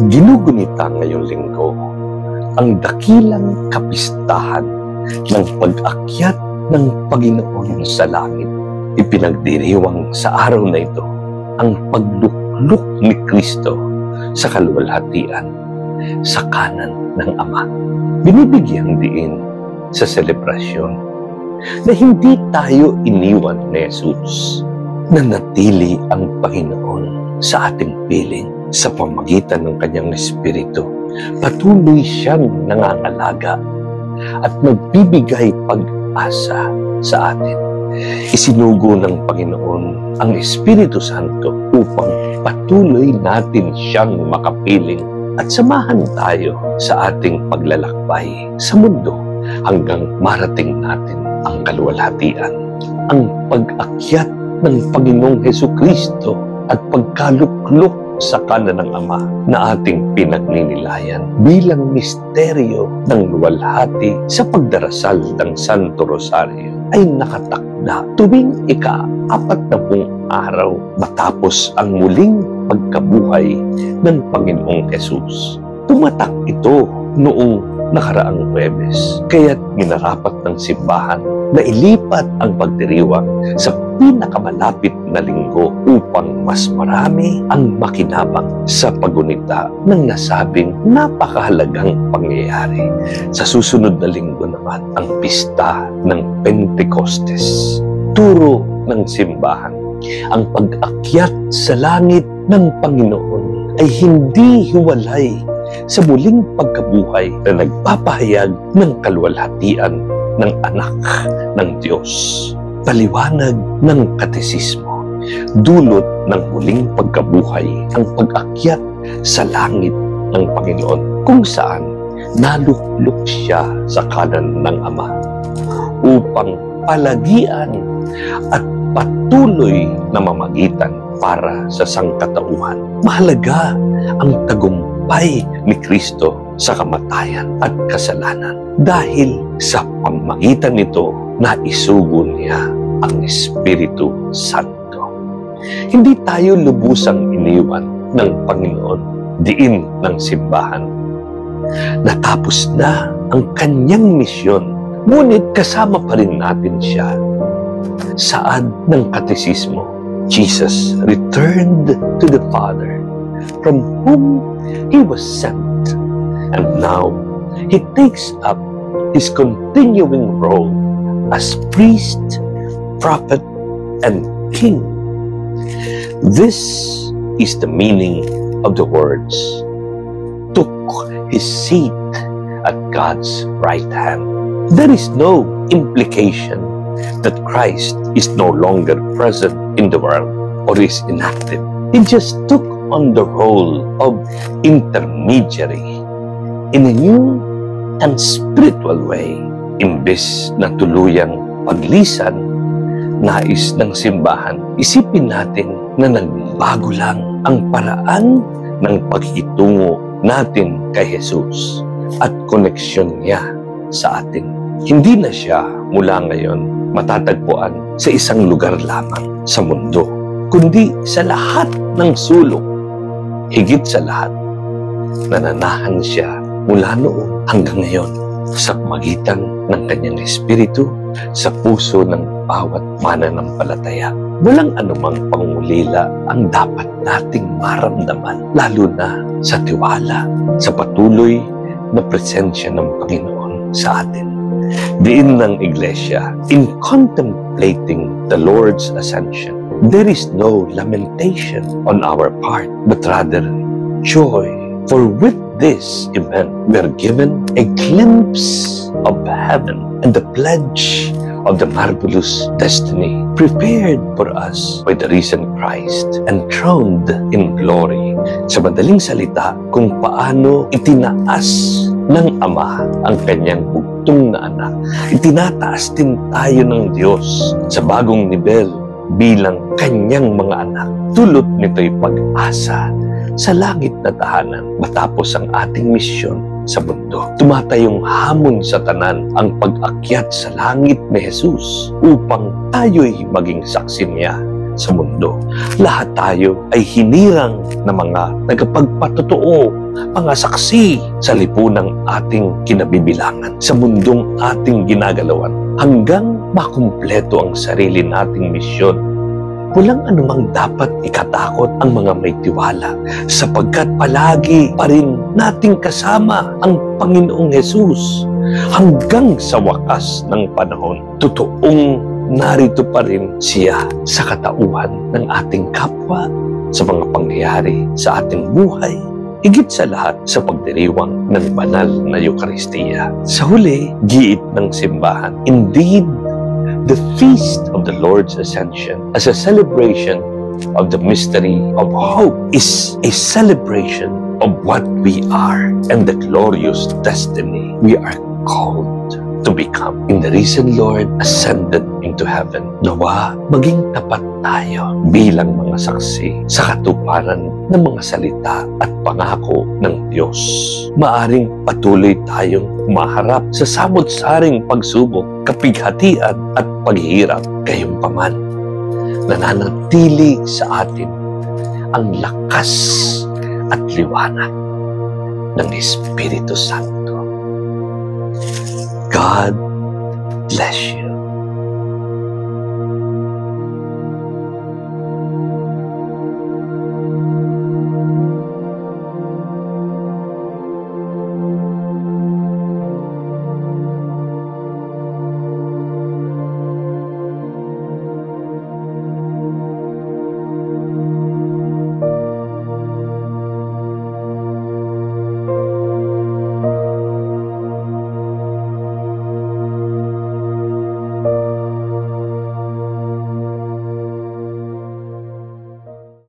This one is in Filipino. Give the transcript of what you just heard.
Ginugunita ngayong linggo ang dakilang kapistahan ng pag-akyat ng Panginoon sa langit. Ipinagdiriwang sa araw na ito ang pagluklok ni Kristo sa kaluwalhatian sa kanan ng Ama. Binibigyang diin sa selebrasyon na hindi tayo iniwan ni Jesus, na natili ang Panginoon sa ating piling. Sa pamagitan ng kanyang Espiritu, patuloy siyang nangangalaga at nagbibigay pag-asa sa atin. Isinugo ng Panginoon ang Espiritu Santo upang patuloy natin siyang makapiling at samahan tayo sa ating paglalakbay sa mundo hanggang marating natin ang kaluwalhatian. Ang pag-akyat ng Panginoong Hesukristo at pagkaluklok sa kanan ng Ama na ating pinagninilayan bilang misteryo ng luwalhati sa pagdarasal ng Santo Rosario ay nakatakda tuwing ika-40 araw matapos ang muling pagkabuhay ng Panginoong Jesus. Tumatak ito noong nakaraang Huwebes, kaya't minarapat ng simbahan na ilipat ang pagdiriwang sa pinakamalapit na linggo upang mas marami ang makinabang sa paggunita ng nasabing napakahalagang pangyayari. Sa susunod na linggo naman ang pista ng Pentecostes. Turo ng simbahan, ang pag-akyat sa langit ng Panginoon ay hindi hiwalay sa muling pagkabuhay na nagpapahayag ng kaluwalhatian ng anak ng Diyos. Paliwanag ng katesismo, dulot ng muling pagkabuhay ang pag-akyat sa langit ng Panginoon, kung saan naluklok siya sa kanan ng Ama upang palagian at patuloy na mamagitan para sa sangkatauhan. Mahalaga ang tagumpay ni Kristo sa kamatayan at kasalanan. Dahil sa pamagitan nito, naisugo niya ang Espiritu Santo. Hindi tayo lubusang iniwan ng Panginoon, diin ng simbahan. Natapos na ang kanyang misyon, ngunit kasama pa rin natin siya. Saad ng katesismo, Jesus returned to the Father from whom He was sent, and now He takes up His continuing role as priest, prophet, and king. This is the meaning of the words, took His seat at God's right hand. There is no implication that Christ is no longer present in the world or is inactive. He just took on the role of intermediary in a new and spiritual way. Imbes na tuluyang paglisan, nais ng simbahan, isipin natin na nagbago lang ang paraan ng pagkitungo natin kay Jesus at koneksyon niya sa atin. Hindi na siya mula ngayon matatagpuan sa isang lugar lamang sa mundo, kundi sa lahat ng sulok. Higit sa lahat, nananahan siya mula noon hanggang ngayon sa pamagitan ng kanyang Espiritu sa puso ng bawat mananampalataya. Walang anumang pangungulila ang dapat nating maramdaman, lalo na sa tiwala sa patuloy na presensya ng Panginoon sa atin. Diin ng Iglesia, in contemplating the Lord's ascension, there is no lamentation on our part, but rather joy. For with this event, we are given a glimpse of heaven and the pledge of the marvelous destiny prepared for us by the risen Christ, enthroned in glory. Sa madaling salita, kung paano itinaas ng Ama ang kanyang bugtong na anak, itinataas din tayo ng Diyos sa bagong nivel bilang kanyang mga anak. Dulot nito'y pag-asa sa langit na tahanan matapos ang ating misyon sa mundo. Tumatayong hamon sa tanan ang pag-akyat sa langit ni Jesus upang tayo'y maging saksi niya sa mundo. Lahat tayo ay hinirang na mga tagapagpatotoo, mga saksi sa lipunang ating kinabibilangan, sa mundong ating ginagalawan, hanggang makumpleto ang sarili nating misyon. Walang anumang dapat ikatakot ang mga may tiwala, sapagkat palagi pa rin nating kasama ang Panginoong Hesus hanggang sa wakas ng panahon. Totoong narito pa rin siya sa katauhan ng ating kapwa, sa mga pangyayari sa ating buhay, higit sa lahat sa pagdiriwang ng banal na Eucharistia. Sa huli, giit ng simbahan, indeed, the feast of the Lord's Ascension as a celebration of the mystery of hope is a celebration of what we are and the glorious destiny we are called to become. In the risen Lord ascended into heaven, nawa maging tapat tayo bilang mga saksi sa katuparan ng mga salita at pangako ng Diyos. Maaring patuloy tayong humaharap sa samot-saring pagsubok, kapighatian at paghihirap. Gayunpaman, nananatili sa atin ang lakas at liwanag ng Espiritu Santo. God bless you.